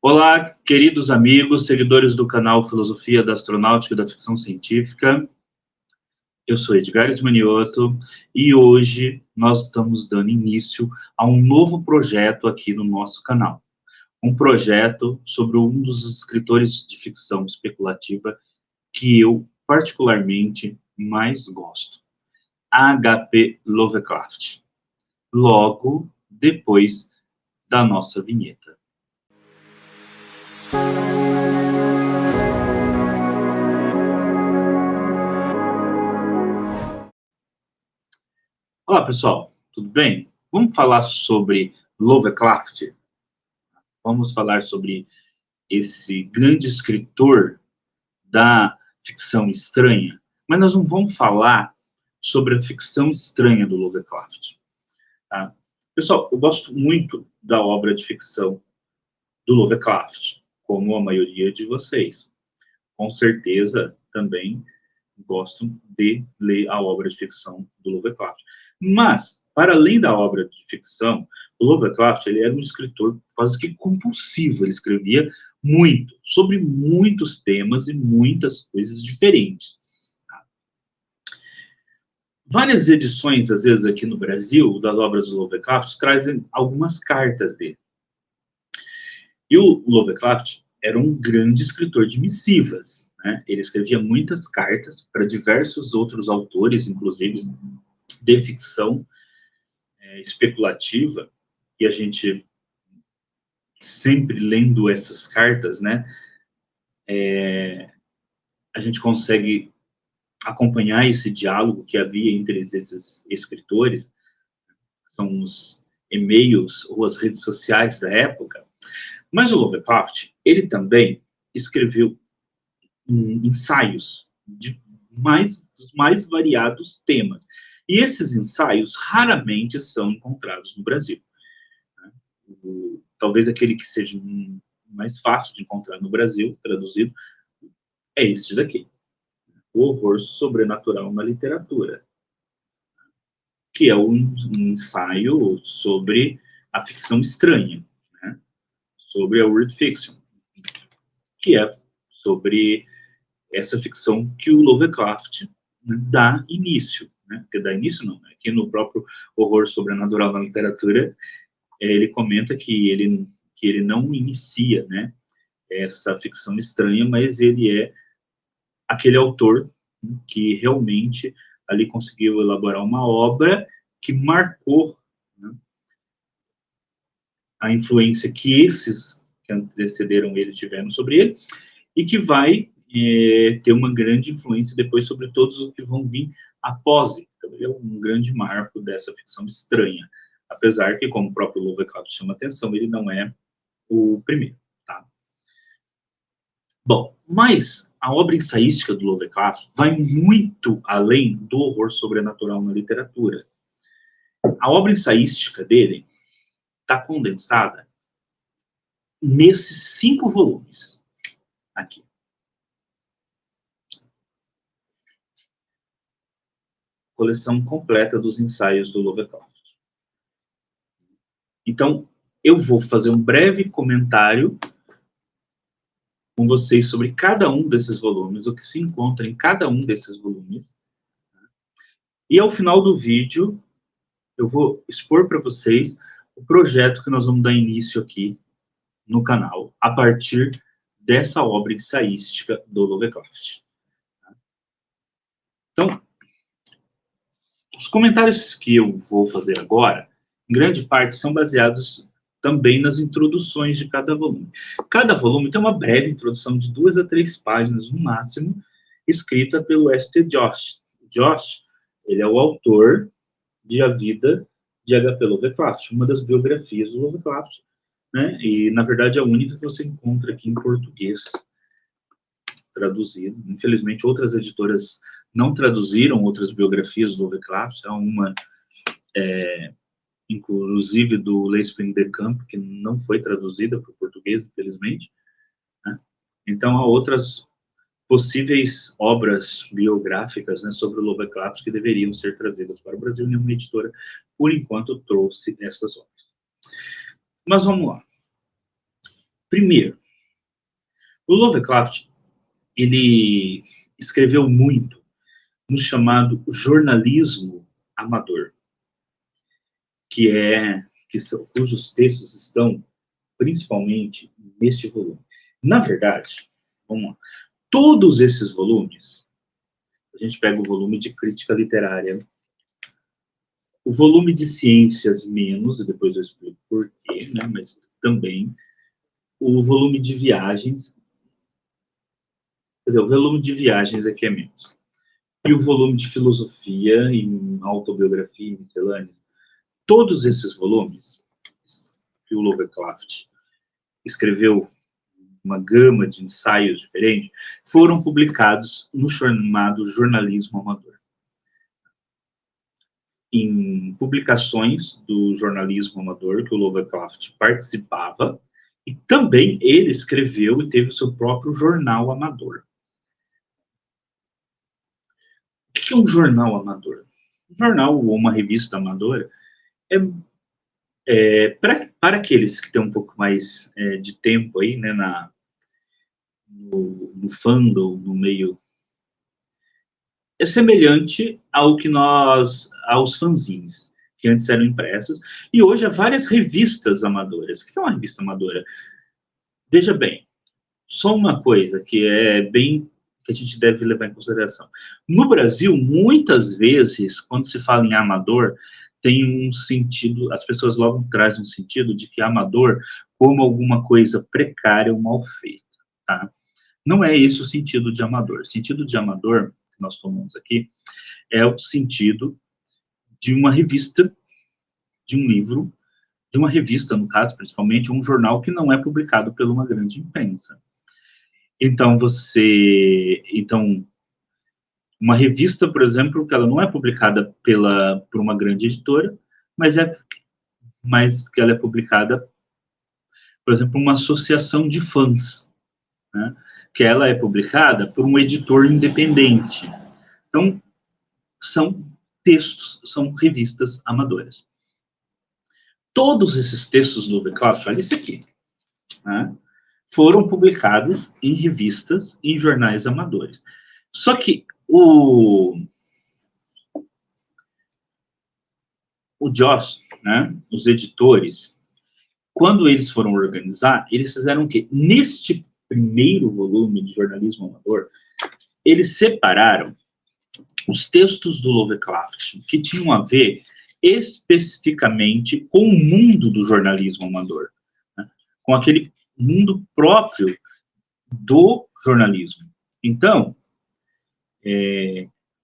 Olá, queridos amigos, seguidores do canal Filosofia da Astronáutica e da Ficção Científica. Eu sou Edgar Ismanioto e hoje nós estamos dando início a um novo projeto aqui no nosso canal. Um projeto sobre um dos escritores de ficção especulativa que eu particularmente mais gosto, H.P. Lovecraft. Logo depois da nossa vinheta. Olá, pessoal, tudo bem? Vamos falar sobre Lovecraft? Vamos falar sobre esse grande escritor da ficção estranha, mas nós não vamos falar sobre a ficção estranha do Lovecraft. Tá? Pessoal, eu gosto muito da obra de ficção do Lovecraft, como a maioria de vocês. Com certeza também gostam de ler a obra de ficção do Lovecraft. Mas, para além da obra de ficção, o Lovecraft ele era um escritor quase que compulsivo. Ele escrevia muito, sobre muitos temas e muitas coisas diferentes. Várias edições, às vezes aqui no Brasil, das obras do Lovecraft, trazem algumas cartas dele. E o Lovecraft era um grande escritor de missivas, né? Ele escrevia muitas cartas para diversos outros autores, inclusive de ficção especulativa, e a gente sempre lendo essas cartas, né, a gente consegue acompanhar esse diálogo que havia entre esses escritores, são os e-mails ou as redes sociais da época. Mas o Lovecraft, ele também escreveu ensaios dos mais variados temas. E esses ensaios raramente são encontrados no Brasil. Talvez aquele que seja mais fácil de encontrar no Brasil, traduzido, é este daqui. O Horror Sobrenatural na Literatura. Que é um ensaio sobre a ficção estranha, né? Sobre a weird fiction, que é sobre essa ficção que o Lovecraft dá início, né? Porque dá início não, aqui no próprio Horror Sobrenatural na Literatura, ele comenta que ele não inicia, né, essa ficção estranha, mas ele é aquele autor que realmente ali conseguiu elaborar uma obra que marcou, né, a influência que esses que antecederam ele tiveram sobre ele, e que vai ter uma grande influência depois sobre todos os que vão vir após ele. Então, ele é um grande marco dessa ficção estranha, apesar que, como o próprio Lovecraft chama atenção, ele não é o primeiro, tá? Bom, mas a obra ensaística do Lovecraft vai muito além do horror sobrenatural na literatura. A obra ensaística dele está condensada nesses 5 volumes aqui. Coleção completa dos ensaios do Lovecraft. Então, eu vou fazer um breve comentário com vocês sobre cada um desses volumes, o que se encontra em cada um desses volumes. E ao final do vídeo, eu vou expor para vocês o projeto que nós vamos dar início aqui no canal, a partir dessa obra ensaística do Lovecraft. Então, os comentários que eu vou fazer agora, em grande parte, são baseados também nas introduções de cada volume. Cada volume tem uma breve introdução de 2 a 3 páginas, no máximo, escrita pelo S.T. Josh. Josh, ele é o autor de A Vida de H.P. Lovecraft, uma das biografias do Lovecraft, né? E, na verdade, a única que você encontra aqui em português, traduzido. Infelizmente, outras editoras não traduziram outras biografias do Lovecraft. Há uma, inclusive, do Lespin de Camp, que não foi traduzida para o português, infelizmente, né? Então, há outras possíveis obras biográficas, né, sobre o Lovecraft que deveriam ser trazidas para o Brasil. Nenhuma editora, por enquanto, trouxe essas obras. Mas vamos lá. Primeiro, o Lovecraft, ele escreveu muito no chamado jornalismo amador, cujos textos estão principalmente neste volume. Na verdade, vamos lá, todos esses volumes, a gente pega o volume de crítica literária, o volume de ciências menos, e depois eu explico por quê, né, mas também o volume de viagens, quer dizer, o volume de viagens aqui é menos. E o volume de filosofia e autobiografia e miscelâneas, todos esses volumes que o Lovecraft escreveu uma gama de ensaios diferentes, foram publicados no chamado jornalismo amador. Em publicações do jornalismo amador que o Lovecraft participava, e também ele escreveu e teve o seu próprio jornal amador. O que é um jornal amador? Um jornal ou uma revista amadora para aqueles que têm um pouco mais de tempo aí, né, no fandom, no meio, é semelhante aos fanzines, que antes eram impressos, e hoje há várias revistas amadoras. O que é uma revista amadora? Veja bem, só uma coisa que que a gente deve levar em consideração. No Brasil, muitas vezes, quando se fala em amador, tem um sentido, as pessoas logo trazem um sentido de que amador como alguma coisa precária ou mal feita, tá? Não é esse o sentido de amador. O sentido de amador, que nós tomamos aqui, é o sentido de uma revista, de um livro, de uma revista, no caso, principalmente, um jornal que não é publicado por uma grande imprensa. Então, uma revista, por exemplo, que ela não é publicada por uma grande editora, mas que ela é publicada, por exemplo, uma associação de fãs, né? Que ela é publicada por um editor independente. Então, são textos, são revistas amadoras. Todos esses textos do Lovecraft, olha esse aqui, né, foram publicados em revistas e em jornais amadores. Só que o Joss, né, os editores, quando eles foram organizar, eles fizeram o quê? Neste primeiro volume de jornalismo amador, eles separaram os textos do Lovecraft que tinham a ver especificamente com o mundo do jornalismo amador, né? Com aquele mundo próprio do jornalismo. Então,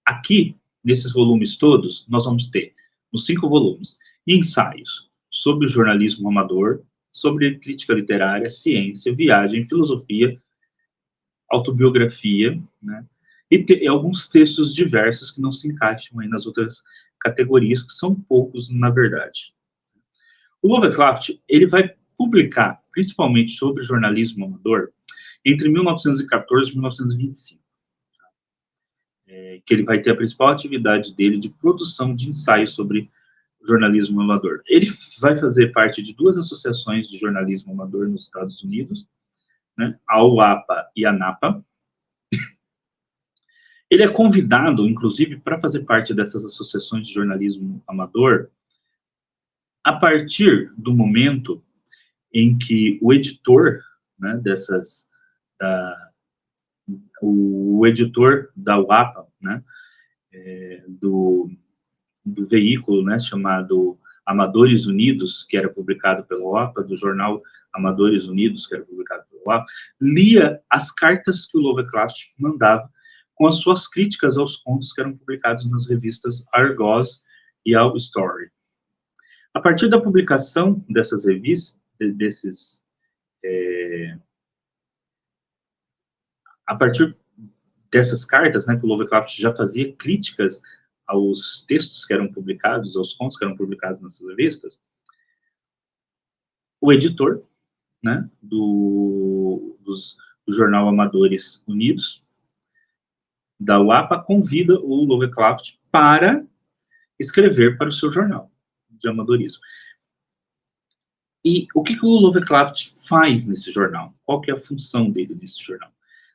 aqui, nesses volumes todos, nós vamos ter, nos 5 volumes, ensaios sobre o jornalismo amador, sobre crítica literária, ciência, viagem, filosofia, autobiografia, né? E alguns textos diversos que não se encaixam aí nas outras categorias, que são poucos, na verdade. O Lovecraft, ele vai publicar, principalmente sobre jornalismo amador, entre 1914 e 1925. Que ele vai ter a principal atividade dele de produção de ensaios sobre jornalismo amador. Ele vai fazer parte de 2 associações de jornalismo amador nos Estados Unidos, né, a UAPA e a NAPA. Ele é convidado, inclusive, para fazer parte dessas associações de jornalismo amador, a partir do momento em que o editor, né, o editor da UAPA, né, do veículo, né, chamado Amadores Unidos, que era publicado pela UAPA, do jornal Amadores Unidos, que era publicado pela UAPA, lia as cartas que o Lovecraft mandava com as suas críticas aos contos que eram publicados nas revistas Argos e All Story. A partir da publicação dessas revistas, a partir dessas cartas, né, que o Lovecraft já fazia críticas aos textos que eram publicados, aos contos que eram publicados nessas revistas, o editor, né, do jornal Amadores Unidos, da UAPA, convida o Lovecraft para escrever para o seu jornal de amadorismo. E o que o Lovecraft faz nesse jornal? Qual que é a função dele nesse jornal?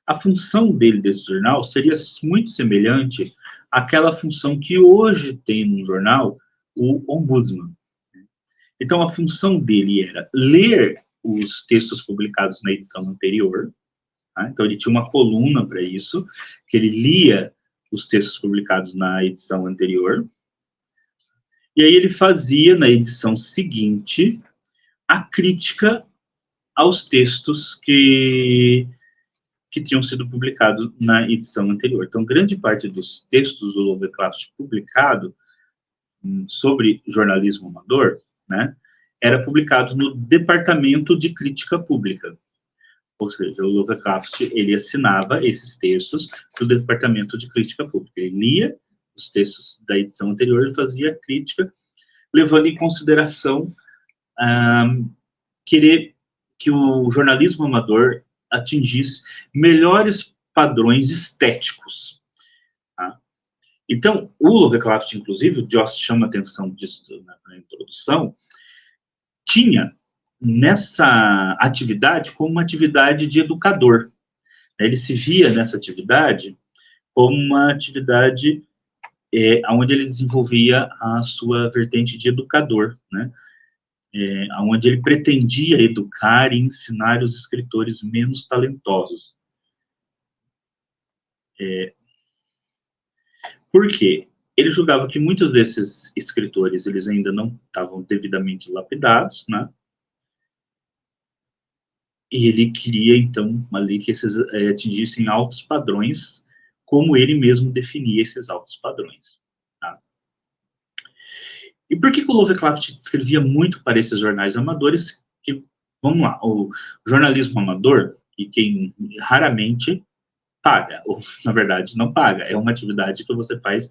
A função dele desse jornal seria muito semelhante àquela função que hoje tem no jornal o Ombudsman. Então, a função dele era ler os textos publicados na edição anterior. Tá? Então, ele tinha uma coluna para isso, que ele lia os textos publicados na edição anterior. E aí ele fazia, na edição seguinte, a crítica aos textos que tinham sido publicados na edição anterior. Então, grande parte dos textos do Lovecraft publicado sobre jornalismo amador, né, era publicado no Departamento de Crítica Pública. Ou seja, o Lovecraft, ele assinava esses textos do Departamento de Crítica Pública. Ele lia os textos da edição anterior e fazia a crítica, levando em consideração que o jornalismo amador atingisse melhores padrões estéticos. Tá? Então, o Lovecraft, inclusive, o Joss chama a atenção disso na introdução, tinha nessa atividade como uma atividade de educador. Ele se via nessa atividade como uma atividade onde ele desenvolvia a sua vertente de educador, né? Onde ele pretendia educar e ensinar os escritores menos talentosos. Por quê? Ele julgava que muitos desses escritores eles ainda não estavam devidamente lapidados, né? E ele queria, então, ali que esses atingissem altos padrões, como ele mesmo definia esses altos padrões. Tá? E por que o Lovecraft escrevia muito para esses jornais amadores? Que, vamos lá, o jornalismo amador, e quem raramente paga, ou, na verdade, não paga, é uma atividade que você faz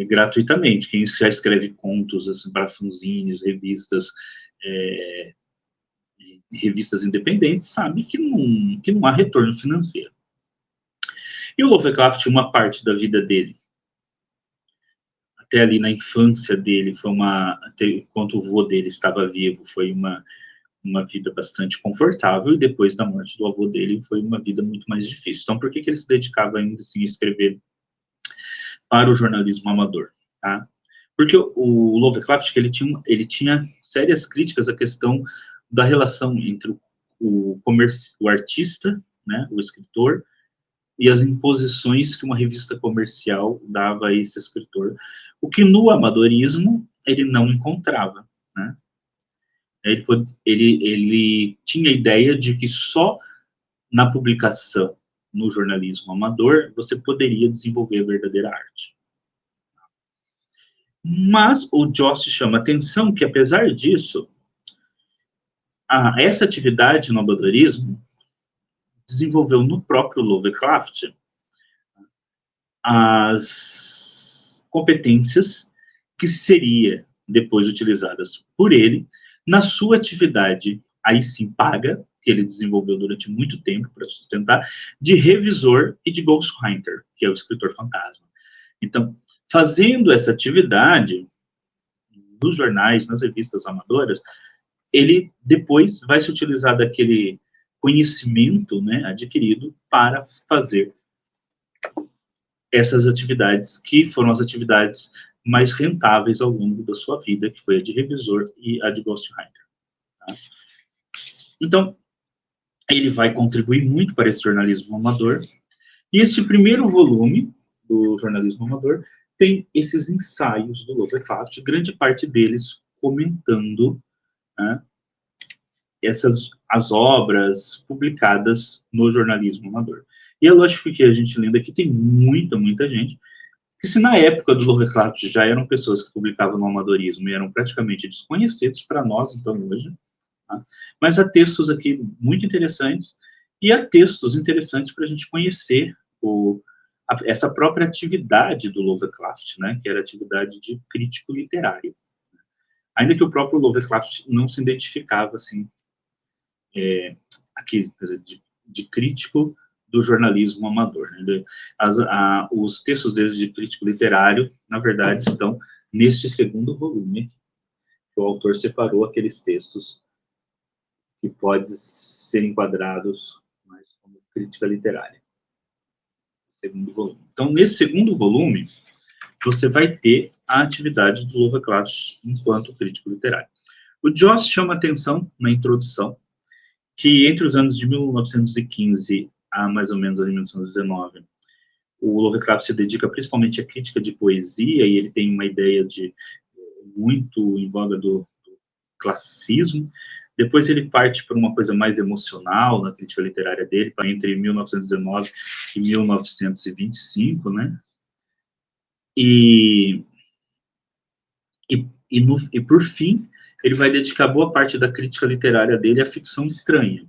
gratuitamente. Quem já escreve contos, assim, para fanzines, revistas independentes, sabe que não há retorno financeiro. E o Lovecraft, uma parte da vida dele, até ali na infância dele, até enquanto o avô dele estava vivo, foi uma vida bastante confortável, e depois da morte do avô dele foi uma vida muito mais difícil. Então, por que ele se dedicava ainda assim a escrever para o jornalismo amador? Tá? Porque o Lovecraft, ele tinha sérias críticas à questão da relação entre o artista, né, o escritor, e as imposições que uma revista comercial dava a esse escritor, o que no amadorismo ele não encontrava, né? Ele tinha a ideia de que só na publicação, no jornalismo amador, você poderia desenvolver a verdadeira arte. Mas o Joss chama a atenção que, apesar disso, essa atividade no amadorismo desenvolveu no próprio Lovecraft as competências que seria depois utilizadas por ele na sua atividade, aí sim paga, que ele desenvolveu durante muito tempo para sustentar, de revisor e de ghostwriter, que é o escritor fantasma. Então, fazendo essa atividade nos jornais, nas revistas amadoras, ele depois vai se utilizar daquele conhecimento, né, adquirido para fazer essas atividades, que foram as atividades mais rentáveis ao longo da sua vida, que foi a de revisor e a de ghostwriter. Tá? Então, ele vai contribuir muito para esse jornalismo amador, e este primeiro volume do jornalismo amador tem esses ensaios do Lovecraft, grande parte deles comentando, né, as obras publicadas no jornalismo amador. E é lógico que a gente lendo aqui tem muita gente, que se na época do Lovecraft já eram pessoas que publicavam no amadorismo e eram praticamente desconhecidos para nós, então, hoje, tá? Mas há textos aqui muito interessantes, e há textos interessantes para a gente conhecer essa própria atividade do Lovecraft, né, que era a atividade de crítico literário. Ainda que o próprio Lovecraft não se identificava, assim, aqui, quer dizer, de crítico do jornalismo amador. Né? Os textos deles de crítico literário, na verdade, estão neste segundo volume. o autor separou aqueles textos que podem ser enquadrados mais como crítica literária. Segundo volume. Então, nesse segundo volume, você vai ter a atividade do Lovecraft enquanto crítico literário. O Joss chama atenção na introdução que entre os anos de 1915 a mais ou menos 1919, o Lovecraft se dedica principalmente à crítica de poesia, e ele tem uma ideia de muito em voga do classicismo. Depois ele parte para uma coisa mais emocional na crítica literária dele, entre 1919 e 1925, né? E por fim, ele vai dedicar boa parte da crítica literária dele à ficção estranha,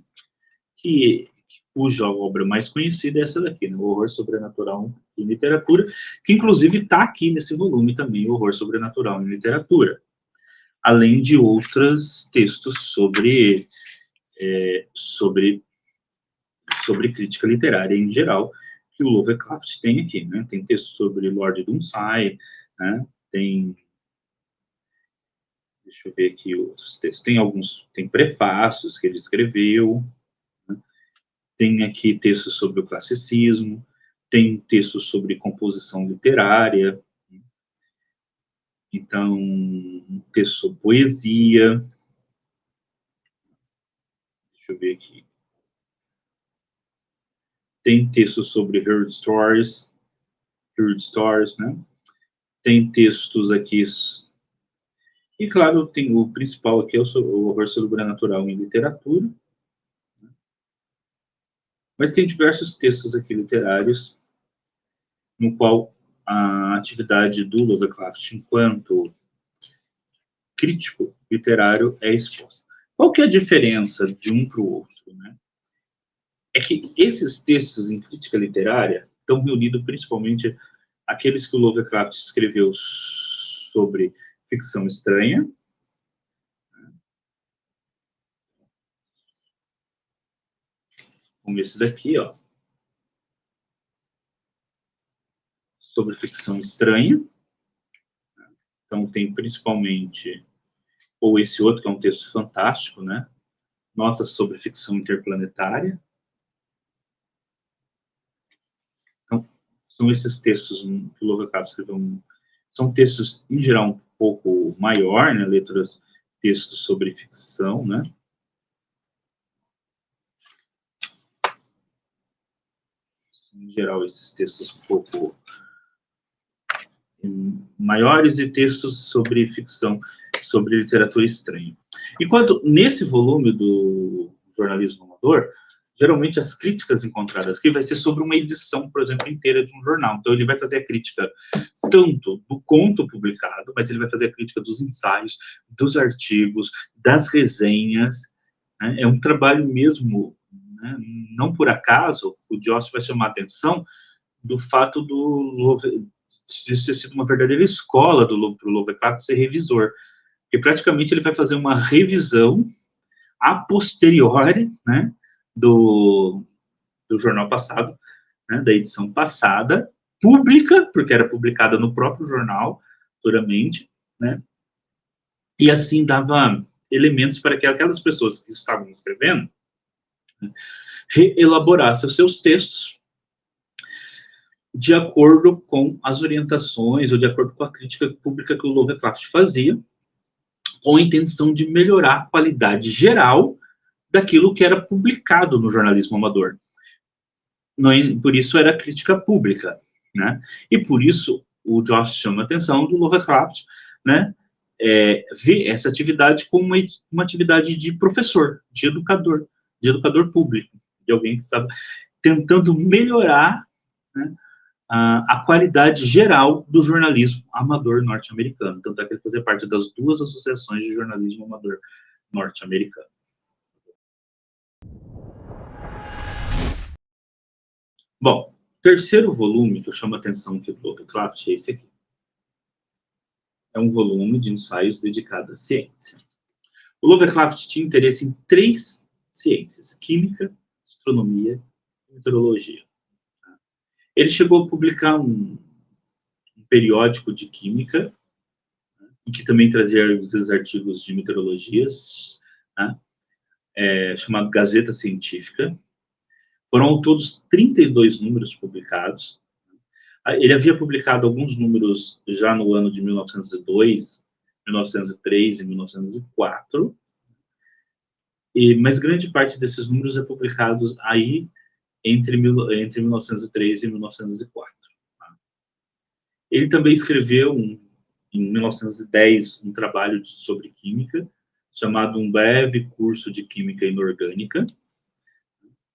cuja obra mais conhecida é essa daqui, né? O Horror Sobrenatural em Literatura, que inclusive está aqui nesse volume também, O Horror Sobrenatural em Literatura, além de outros textos sobre crítica literária em geral, que o Lovecraft tem aqui, né? Tem textos sobre Lord Dunsany, né? Deixa eu ver aqui outros textos. Tem prefácios que ele escreveu, né? Tem aqui textos sobre o classicismo, tem textos sobre composição literária, então, um texto sobre poesia. Deixa eu ver aqui. Tem textos sobre Heard Stories, né? Tem textos aqui. E, claro, tem o principal aqui, é o Horror Sobrenatural em Literatura. Mas tem diversos textos aqui literários, no qual a atividade do Lovecraft enquanto crítico literário é exposta. Qual que é a diferença de um para o outro, né? É que esses textos em crítica literária estão reunidos principalmente aqueles que o Lovecraft escreveu sobre ficção estranha, como esse daqui, ó, sobre ficção estranha. Então tem principalmente, ou esse outro que é um texto fantástico, né? Notas sobre ficção interplanetária. Então, são esses textos que o Lovecraft escreveu. São textos, em geral, um pouco maior, né? Letras, textos sobre ficção, né? Em geral, esses textos um pouco maiores e textos sobre ficção, sobre literatura estranha. Enquanto nesse volume do jornalismo amador, geralmente as críticas encontradas aqui vai ser sobre uma edição, por exemplo, inteira de um jornal. Então ele vai fazer a crítica tanto do conto publicado, mas ele vai fazer a crítica dos ensaios, dos artigos, das resenhas, né? É um trabalho mesmo, né? Não por acaso, o Joss vai chamar a atenção do fato de ter sido uma verdadeira escola para o Lovecraft ser revisor, porque praticamente ele vai fazer uma revisão a posteriori, né, do jornal passado, né, da edição passada, pública, porque era publicada no próprio jornal, futuramente, né, e assim dava elementos para que aquelas pessoas que estavam escrevendo, né, reelaborassem os seus textos de acordo com as orientações ou de acordo com a crítica pública que o Lovecraft fazia, com a intenção de melhorar a qualidade geral daquilo que era publicado no jornalismo amador. Por isso era crítica pública, né? E por isso o Joss chama a atenção do Lovecraft, né? Ver essa atividade como uma atividade de professor, de educador público, de alguém que estava tentando melhorar, né, a qualidade geral do jornalismo amador norte-americano. Tanto é que ele fazia parte das duas associações de jornalismo amador norte-americano. Bom, terceiro volume que eu chamo a atenção aqui do Lovecraft é esse aqui. É um volume de ensaios dedicado à ciência. O Lovecraft tinha interesse em 3 ciências: química, astronomia e meteorologia. Ele chegou a publicar um periódico de química, e que também trazia esses artigos de meteorologias, né, chamado Gazeta Científica. Foram ao todos 32 números publicados. Ele havia publicado alguns números já no ano de 1902, 1903 e 1904, mas grande parte desses números é publicados aí entre 1903 e 1904. Ele também escreveu, em 1910, um trabalho sobre química, chamado Um Breve Curso de Química Inorgânica.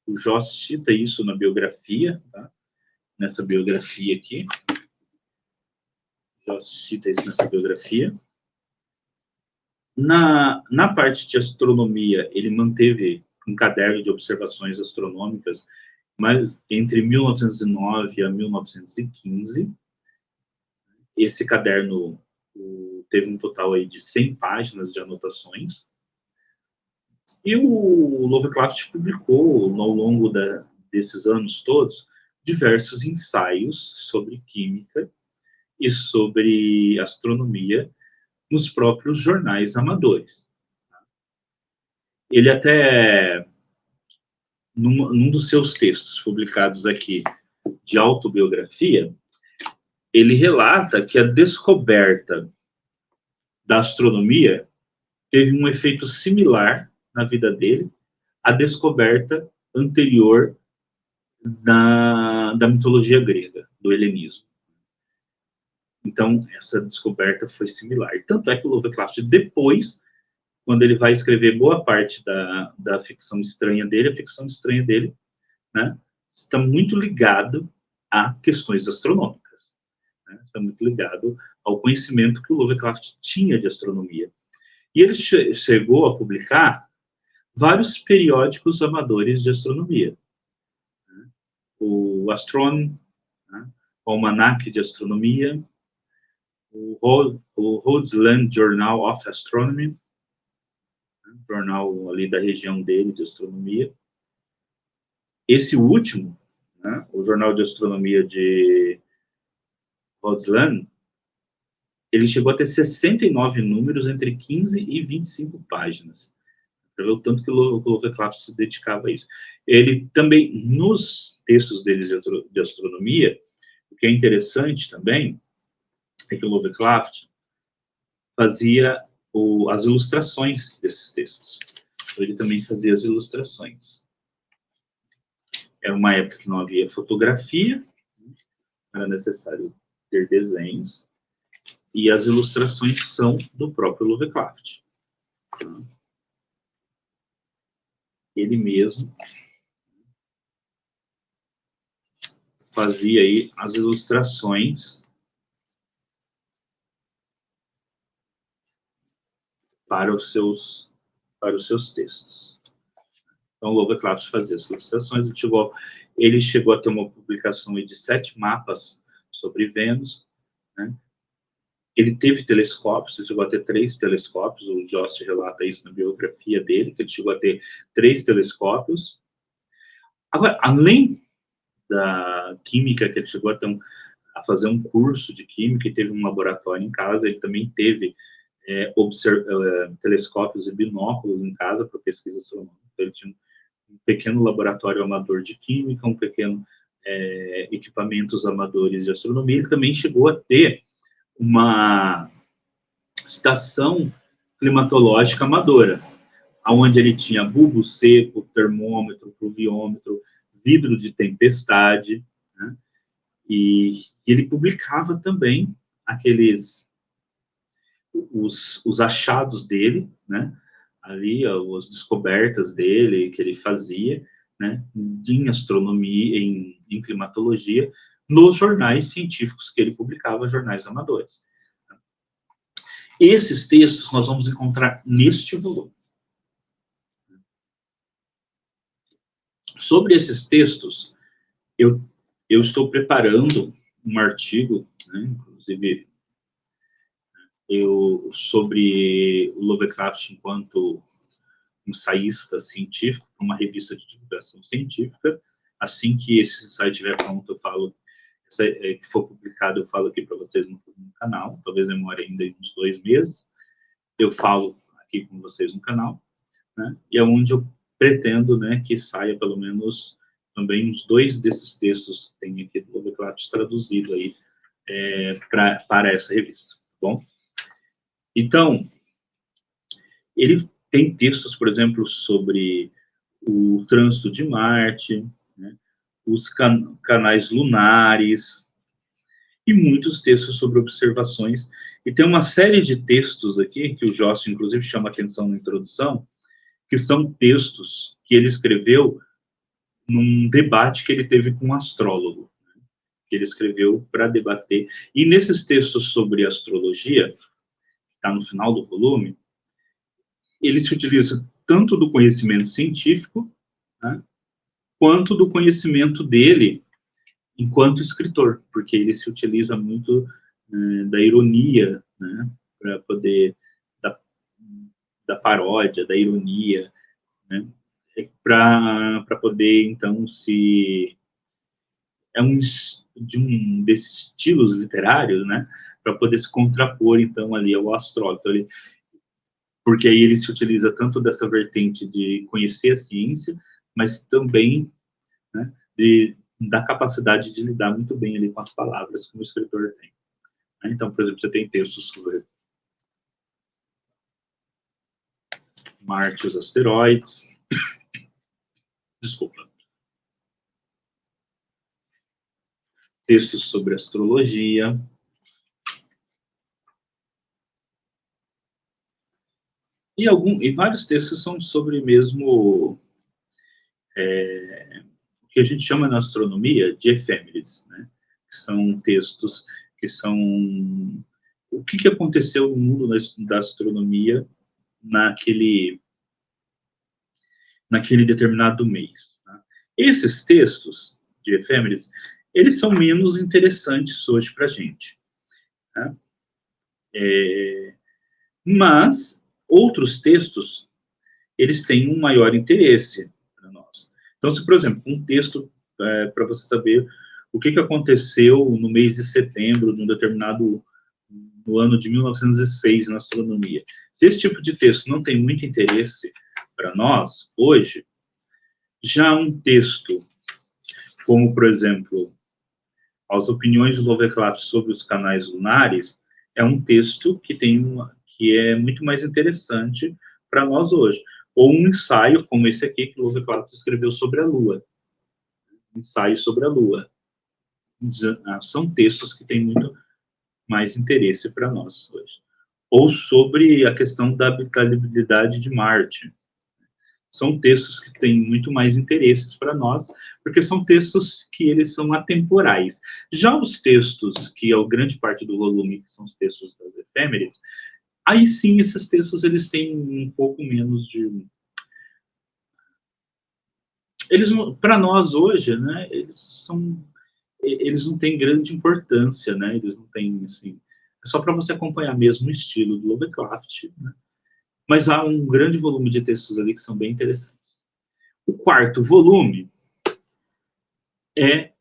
O Joss cita isso na biografia, tá? Nessa biografia aqui. Joss cita isso nessa biografia. Na parte de astronomia, ele manteve um caderno de observações astronômicas, mas entre 1909 a 1915. Esse caderno teve um total aí de 100 páginas de anotações. E o Lovecraft publicou, ao longo desses anos todos, diversos ensaios sobre química e sobre astronomia nos próprios jornais amadores. Ele até, num dos seus textos publicados aqui, de autobiografia, ele relata que a descoberta da astronomia teve um efeito similar na vida dele à descoberta anterior da mitologia grega, do helenismo. Então, essa descoberta foi similar. Tanto é que o Lovecraft, depois, quando ele vai escrever boa parte da ficção estranha dele, a ficção estranha dele, né, está muito ligado a questões astronômicas. Né, está muito ligado ao conhecimento que o Lovecraft tinha de astronomia. E ele chegou a publicar vários periódicos amadores de astronomia. O Astronomy, né, o Almanac de Astronomia, o Rhodes-Land Journal of Astronomy, né, jornal ali da região dele de astronomia. Esse último, né, o Jornal de Astronomia de Rhodes-Land, ele chegou a ter 69 números entre 15 e 25 páginas. Para ver o tanto que o Lovecraft se dedicava a isso. Ele também, nos textos deles de astronomia, o que é interessante também é que o Lovecraft fazia as ilustrações desses textos. Então, ele também fazia as ilustrações. Era uma época que não havia fotografia, era necessário ter desenhos, e as ilustrações são do próprio Lovecraft. Ele mesmo fazia aí as ilustrações para os seus textos. Então, Lovecraft fazia as ilustrações. Ele chegou a ter uma publicação de 7 mapas sobre Vênus, né? Ele teve telescópios, ele chegou a ter 3 telescópios. O Joss relata isso na biografia dele, que ele chegou a ter 3 telescópios. Agora, além da química, que ele chegou a fazer um curso de química e teve um laboratório em casa, ele também teve telescópios e binóculos em casa para pesquisa astronômica. Ele tinha um pequeno laboratório amador de química, um pequeno equipamentos amadores de astronomia. Ele também chegou a ter uma estação climatológica amadora, onde ele tinha bulbo seco, termômetro, pluviômetro, vidro de tempestade, né? E ele publicava também os achados dele, né? Ali, as descobertas dele, que ele fazia, né? Em astronomia, em climatologia, nos jornais científicos que ele publicava, jornais amadores. Esses textos nós vamos encontrar neste volume. Sobre esses textos, eu estou preparando um artigo, né, inclusive, sobre o Lovecraft enquanto ensaísta científico, para uma revista de divulgação científica. Assim que esse ensaio estiver pronto, eu falo que for publicado, eu falo aqui para vocês no canal, talvez demore ainda uns 2 meses, eu falo aqui com vocês no canal, né? E é onde eu pretendo, né, que saia pelo menos também uns 2 desses textos que tem aqui do Lovecraft traduzido aí para essa revista, tá bom? Então, ele tem textos, por exemplo, sobre o trânsito de Marte, né, os canais lunares, e muitos textos sobre observações. E tem uma série de textos aqui, que o Joss, inclusive, chama atenção na introdução, que são textos que ele escreveu num debate que ele teve com um astrólogo, né, que ele escreveu para debater. E nesses textos sobre astrologia, está no final do volume, ele se utiliza tanto do conhecimento científico, né, quanto do conhecimento dele enquanto escritor, porque ele se utiliza muito da ironia, né, para poder, da paródia, da ironia, né, para poder, então, de um desses estilos literários, né, para poder se contrapor, então, ali ao astrólogo. Então, porque aí ele se utiliza tanto dessa vertente de conhecer a ciência, mas também, né, da capacidade de lidar muito bem ali com as palavras que o escritor tem. Então, por exemplo, você tem textos sobre Marte e os asteroides. Desculpa. Textos sobre astrologia. E vários textos são sobre mesmo o que a gente chama na astronomia de efêmeres, né? Que são textos que são o que aconteceu no mundo da astronomia naquele determinado mês. Tá? Esses textos de efêmeres, eles são menos interessantes hoje para a gente. Tá? Mas outros textos, eles têm um maior interesse para nós. Então, se, por exemplo, um texto para você saber o que aconteceu no mês de setembro de um determinado no ano de 1906 na astronomia. Se esse tipo de texto não tem muito interesse para nós hoje, já um texto como, por exemplo, As Opiniões de Lovecraft sobre os Canais Lunares, é um texto que é muito mais interessante para nós hoje. Ou um ensaio, como esse aqui, que Lovecraft escreveu sobre a Lua. Ensaio sobre a Lua. São textos que têm muito mais interesse para nós hoje. Ou sobre a questão da habitabilidade de Marte. São textos que têm muito mais interesses para nós, porque são textos que eles são atemporais. Já os textos, que é a grande parte do volume, que são os textos das efêmeres, aí sim, esses textos, eles têm um pouco menos de... para nós hoje, né, eles não têm grande importância, né, eles não têm, assim... É só para você acompanhar mesmo o estilo do Lovecraft, né? Mas há um grande volume de textos ali que são bem interessantes. O quarto volume é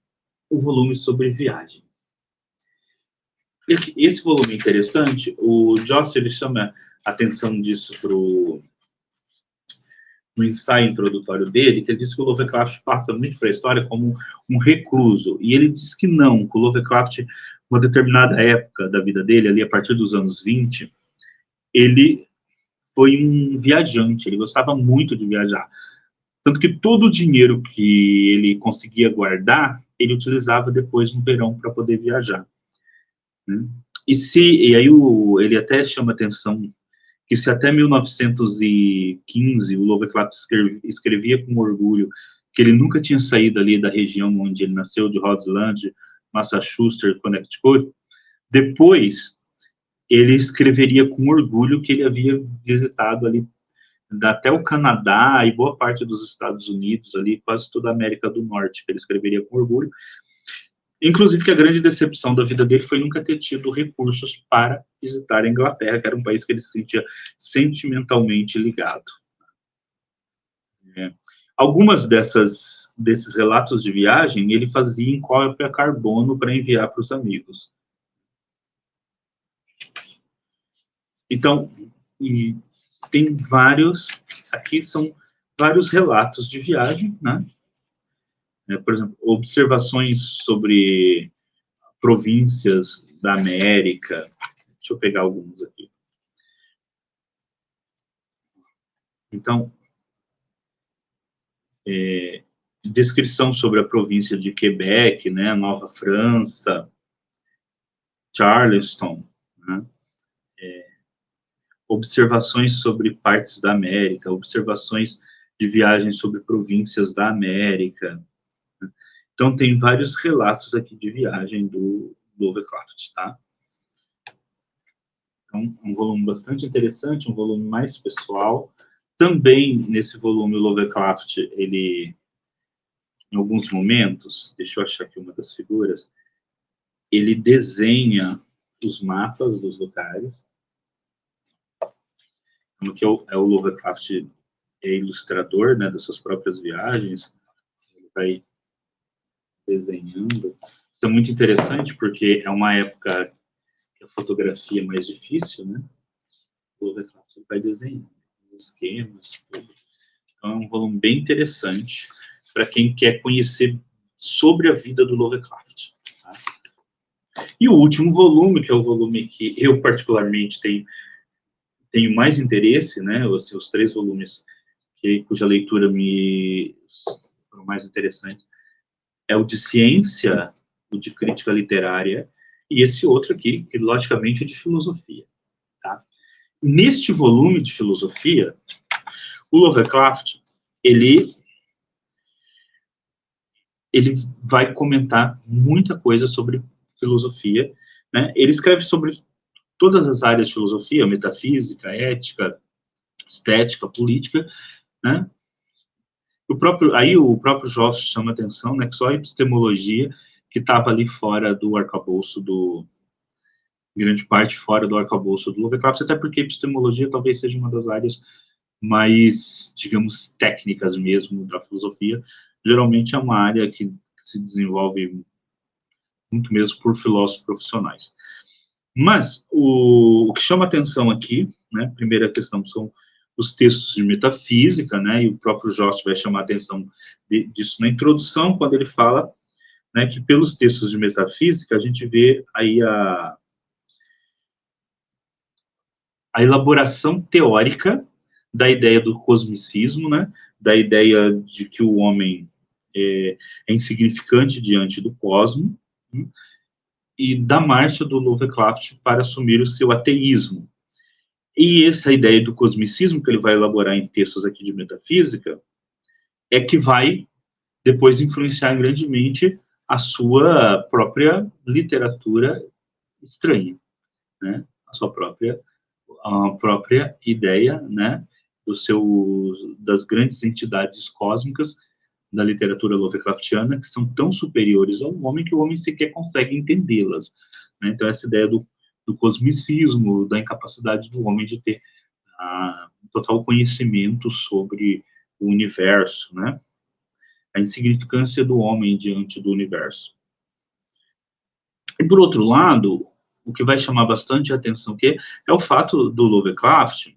o volume sobre viagens. Esse volume é interessante, o Joss, ele chama a atenção disso no ensaio introdutório dele, que ele diz que o Lovecraft passa muito para a história como um recluso, e ele diz que não, que o Lovecraft, uma determinada época da vida dele, ali a partir dos anos 20, ele foi um viajante, ele gostava muito de viajar. Tanto que todo o dinheiro que ele conseguia guardar, ele utilizava depois no verão para poder viajar. Né? E aí ele até chama atenção que se até 1915 o Lovecraft escrevia com orgulho que ele nunca tinha saído ali da região onde ele nasceu, de Rhode Island, Massachusetts, Connecticut, depois ele escreveria com orgulho que ele havia visitado ali até o Canadá e boa parte dos Estados Unidos, ali quase toda a América do Norte, que ele escreveria com orgulho. Inclusive que a grande decepção da vida dele foi nunca ter tido recursos para visitar a Inglaterra, que era um país que ele se sentia sentimentalmente ligado. Algumas desses relatos de viagem, ele fazia em cópia carbono para enviar para os amigos. Então, e tem vários, aqui são vários relatos de viagem, né? Por exemplo, observações sobre províncias da América. Deixa eu pegar alguns aqui. Então, descrição sobre a província de Quebec, né, Nova França, Charleston, né, observações sobre partes da América, observações de viagens sobre províncias da América. Né. Então, tem vários relatos aqui de viagem do Lovecraft, tá? Então, um volume bastante interessante, um volume mais pessoal. Também, nesse volume, o Lovecraft, ele, em alguns momentos, deixa eu achar aqui uma das figuras, ele desenha os mapas dos lugares. Como que é o Lovecraft é ilustrador, né, das suas próprias viagens, ele vai desenhando. Isso é muito interessante, porque é uma época que a fotografia é mais difícil, né? O Lovecraft vai desenhando os esquemas, tudo. Então é um volume bem interessante para quem quer conhecer sobre a vida do Lovecraft. Tá? E o último volume, que é o volume que eu particularmente tenho mais interesse, né? Os 3 volumes cuja leitura me foram mais interessantes, é o de ciência, o de crítica literária, e esse outro aqui, que logicamente é de filosofia. Tá? Neste volume de filosofia, o Lovecraft, ele vai comentar muita coisa sobre filosofia, né? Ele escreve sobre todas as áreas de filosofia, metafísica, ética, estética, política, né? O próprio Joss chama atenção, né, que só a epistemologia que estava ali fora do arcabouço em grande parte fora do arcabouço do Lovecraft, até porque a epistemologia talvez seja uma das áreas mais, digamos, técnicas mesmo da filosofia. Geralmente é uma área que se desenvolve muito mesmo por filósofos profissionais. Mas o que chama atenção aqui, né, primeira questão são os textos de metafísica, né, e o próprio Jost vai chamar a atenção disso na introdução, quando ele fala, né, que pelos textos de metafísica a gente vê aí a elaboração teórica da ideia do cosmicismo, né, da ideia de que o homem é insignificante diante do cosmos, né, e da marcha do Lovecraft para assumir o seu ateísmo. E essa ideia do cosmicismo, que ele vai elaborar em textos aqui de metafísica, é que vai depois influenciar grandemente a sua própria literatura estranha, né? A própria ideia, né, das grandes entidades cósmicas da literatura Lovecraftiana, que são tão superiores ao homem que o homem sequer consegue entendê-las. Né? Então, essa ideia do cosmicismo, da incapacidade do homem de ter total conhecimento sobre o universo, né? A insignificância do homem diante do universo. E, por outro lado, o que vai chamar bastante a atenção aqui é o fato do Lovecraft,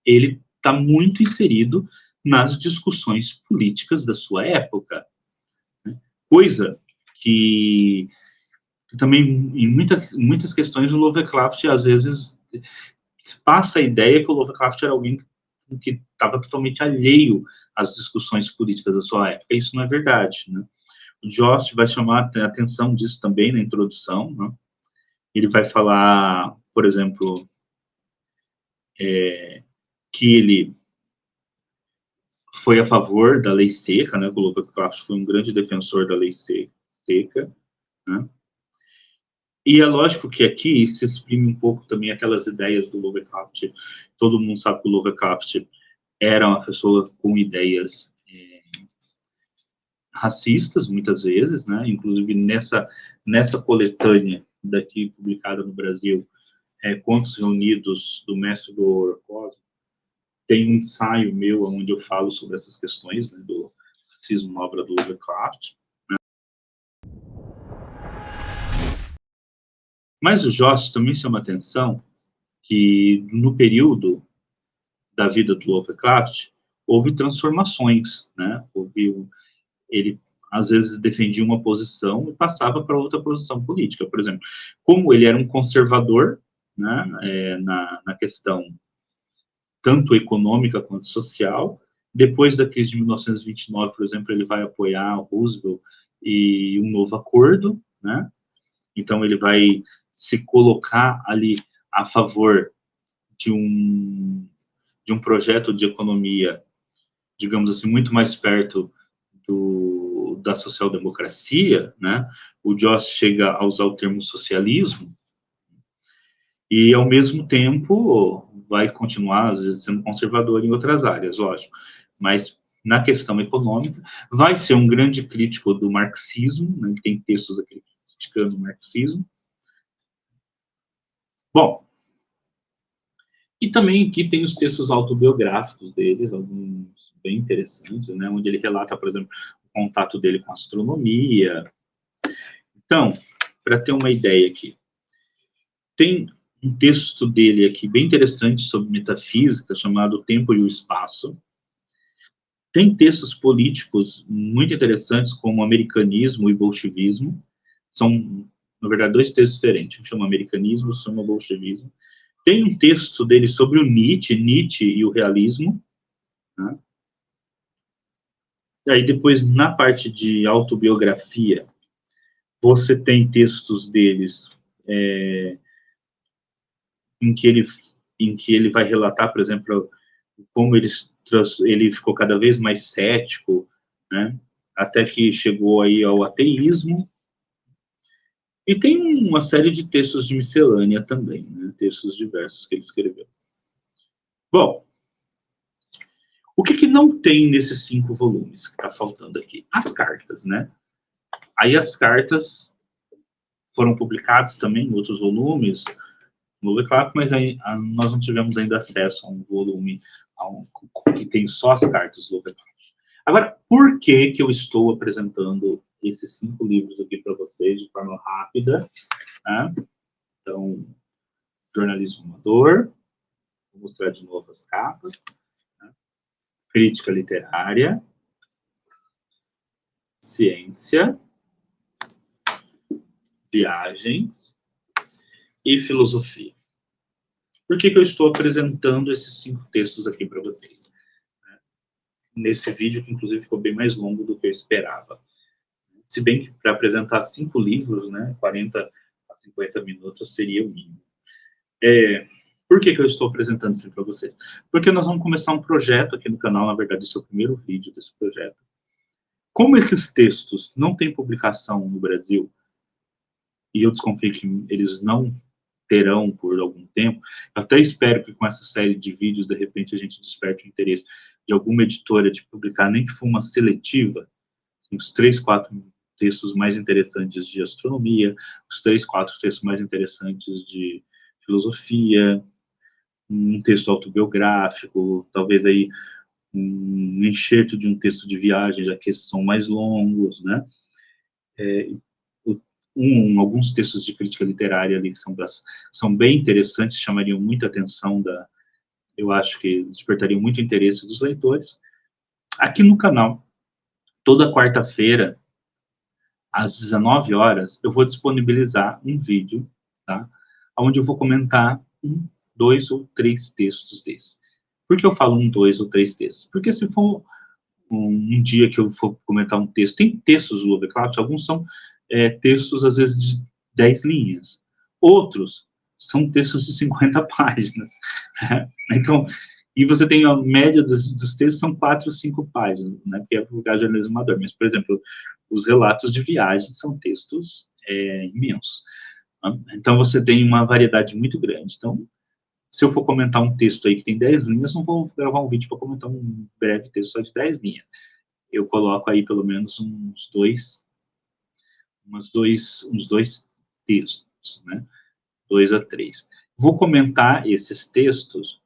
ele está muito inserido nas discussões políticas da sua época, né? Coisa que também, em muitas questões, o Lovecraft, às vezes, passa a ideia que o Lovecraft era alguém que estava totalmente alheio às discussões políticas da sua época. Isso não é verdade, né? O Jost vai chamar a atenção disso também na introdução, né? Ele vai falar, por exemplo, que ele foi a favor da lei seca, né? O Lovecraft foi um grande defensor da lei seca, né? E é lógico que aqui se exprime um pouco também aquelas ideias do Lovecraft. Todo mundo sabe que o Lovecraft era uma pessoa com ideias racistas, muitas vezes, né? Inclusive nessa coletânea daqui publicada no Brasil, Contos Reunidos do Mestre do Horror Cósmico, Tem um ensaio meu onde eu falo sobre essas questões, né, do racismo na obra do Lovecraft. Mas o Joss também chama atenção que no período da vida do Lovecraft houve transformações, né? Ele às vezes defendia uma posição e passava para outra posição política. Por exemplo, como ele era um conservador, né, na questão tanto econômica quanto social, depois da crise de 1929, por exemplo, ele vai apoiar Roosevelt e um novo acordo, né? Então ele vai se colocar ali a favor de um projeto de economia, digamos assim, muito mais perto da social-democracia, né? O Joss chega a usar o termo socialismo e, ao mesmo tempo, vai continuar, às vezes, sendo conservador em outras áreas, lógico, mas na questão econômica, vai ser um grande crítico do marxismo, né? Tem textos aqui criticando o marxismo. Bom, e também aqui tem os textos autobiográficos deles, alguns bem interessantes, né, onde ele relata, por exemplo, o contato dele com a astronomia. Então, para ter uma ideia aqui, tem um texto dele aqui bem interessante sobre metafísica, chamado O Tempo e o Espaço. Tem textos políticos muito interessantes, como Americanismo e Bolchevismo. São, na verdade, dois textos diferentes. Um chama Americanismo, outro chama Bolchevismo. Tem um texto dele sobre o Nietzsche e o realismo. Né? E aí depois, na parte de autobiografia, você tem textos deles em que ele vai relatar, por exemplo, como ele ficou cada vez mais cético, né? Até que chegou aí ao ateísmo. E tem uma série de textos de miscelânea também, né? Textos diversos que ele escreveu. Bom, o que não tem nesses 5 volumes que está faltando aqui? As cartas, né? Aí as cartas foram publicadas também em outros volumes, no Lovecraft, mas aí, nós não tivemos ainda acesso a um volume que tem só as cartas do Lovecraft. Agora, por que eu estou apresentando esses 5 livros aqui para vocês de forma rápida? Né? Então, jornalismo amador, vou mostrar de novo as capas, né? Crítica literária, ciência, viagens e filosofia. Por que eu estou apresentando esses 5 textos aqui para vocês? Nesse vídeo, que inclusive ficou bem mais longo do que eu esperava. Se bem que para apresentar 5 livros, né, 40 a 50 minutos seria o mínimo. Por que eu estou apresentando isso para vocês? Porque nós vamos começar um projeto aqui no canal, na verdade, esse é o primeiro vídeo desse projeto. Como esses textos não têm publicação no Brasil, e eu desconfio que eles não terão por algum tempo, eu até espero que com essa série de vídeos, de repente, a gente desperte o interesse de alguma editora de publicar, nem que for uma seletiva, assim, os 3, 4 textos mais interessantes de astronomia, os 3, 4 textos mais interessantes de filosofia, um texto autobiográfico, talvez aí um enxerto de um texto de viagem, já que esses são mais longos, né? Alguns textos de crítica literária ali são bem interessantes, chamariam muita atenção eu acho que despertariam muito interesse dos leitores. Aqui no canal, toda quarta-feira, às 19 horas, eu vou disponibilizar um vídeo, tá? Onde eu vou comentar 1, 2 ou 3 textos desses. Por que eu falo 1, 2 ou 3 textos? Porque se for um dia que eu for comentar um texto, tem textos do Lovecraft, alguns são textos, às vezes, de 10 linhas. Outros são textos de 50 páginas. Então, e você tem a média dos textos são 4 ou 5 páginas, né, que é publicar jornalismo amador. Mas, por exemplo, os relatos de viagem são textos imensos. Então, você tem uma variedade muito grande. Então, se eu for comentar um texto aí que tem 10 linhas, não vou gravar um vídeo para comentar um breve texto só de 10 linhas. Eu coloco aí pelo menos uns dois textos, né? 2 a 3. Vou comentar esses textos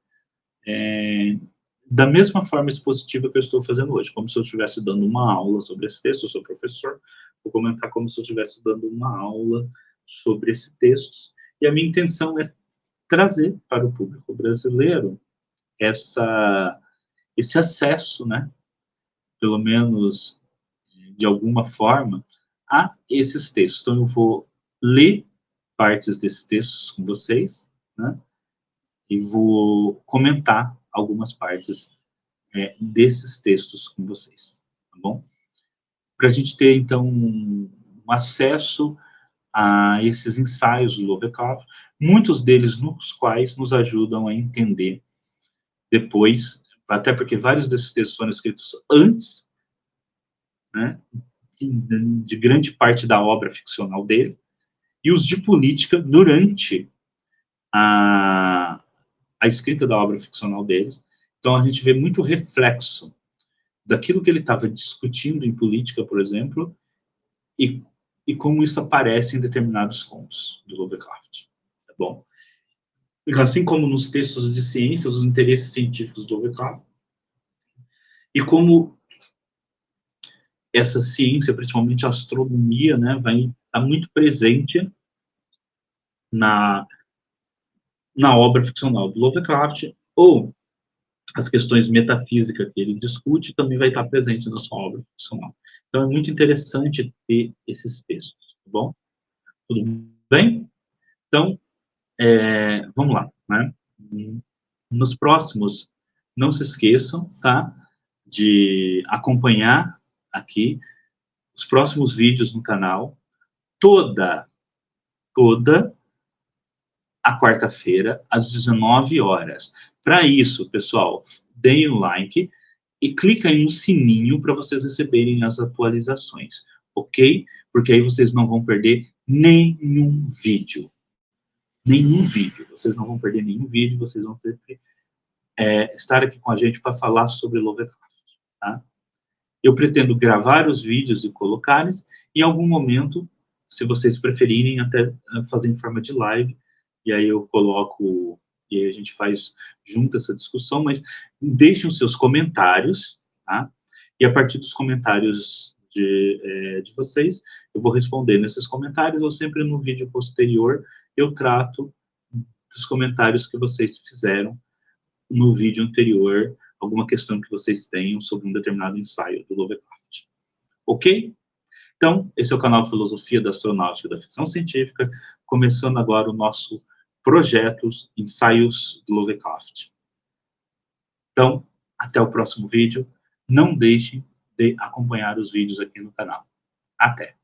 da mesma forma expositiva que eu estou fazendo hoje, como se eu estivesse dando uma aula sobre esse texto. Eu sou professor, vou comentar como se eu estivesse dando uma aula sobre esse texto, e a minha intenção é trazer para o público brasileiro esse acesso, né, pelo menos de alguma forma, a esses textos. Então, eu vou ler partes desses textos com vocês, né, e vou comentar algumas partes desses textos com vocês, tá bom? Para a gente ter, então, um acesso a esses ensaios do Lovecraft, muitos deles nos quais nos ajudam a entender depois, até porque vários desses textos foram escritos antes, né, de grande parte da obra ficcional dele, e os de política durante a, a escrita da obra ficcional deles. Então, a gente vê muito reflexo daquilo que ele estava discutindo em política, por exemplo, e, e como isso aparece em determinados contos do Lovecraft. Tá bom? Assim como nos textos de ciências, os interesses científicos do Lovecraft, e como essa ciência, principalmente a astronomia, né, vai estar muito presente na, na obra ficcional do Lovecraft, ou as questões metafísicas que ele discute também vai estar presente na sua obra ficcional. Então é muito interessante ter esses textos, tá bom? Tudo bem? Então, vamos lá, né? Nos próximos, não se esqueçam, tá? De acompanhar aqui os próximos vídeos no canal, toda a quarta-feira, às 19 horas. Para isso, pessoal, deem o like e clica aí no sininho para vocês receberem as atualizações, ok? Porque aí vocês não vão perder nenhum vídeo. Nenhum vídeo. Vocês não vão perder nenhum vídeo, vocês vão ter que estar aqui com a gente para falar sobre Lovecraft, tá? Eu pretendo gravar os vídeos e colocá-los, em algum momento, se vocês preferirem, até fazer em forma de live, e aí eu coloco, e aí a gente faz junto essa discussão, mas deixem os seus comentários, tá? E a partir dos comentários de vocês, eu vou responder nesses comentários, ou sempre no vídeo posterior, eu trato dos comentários que vocês fizeram no vídeo anterior, alguma questão que vocês tenham sobre um determinado ensaio do Lovecraft. Ok? Então, esse é o canal Filosofia da Astronáutica e da Ficção Científica, começando agora o nosso projeto Ensaios do Lovecraft. Então, até o próximo vídeo. Não deixem de acompanhar os vídeos aqui no canal. Até!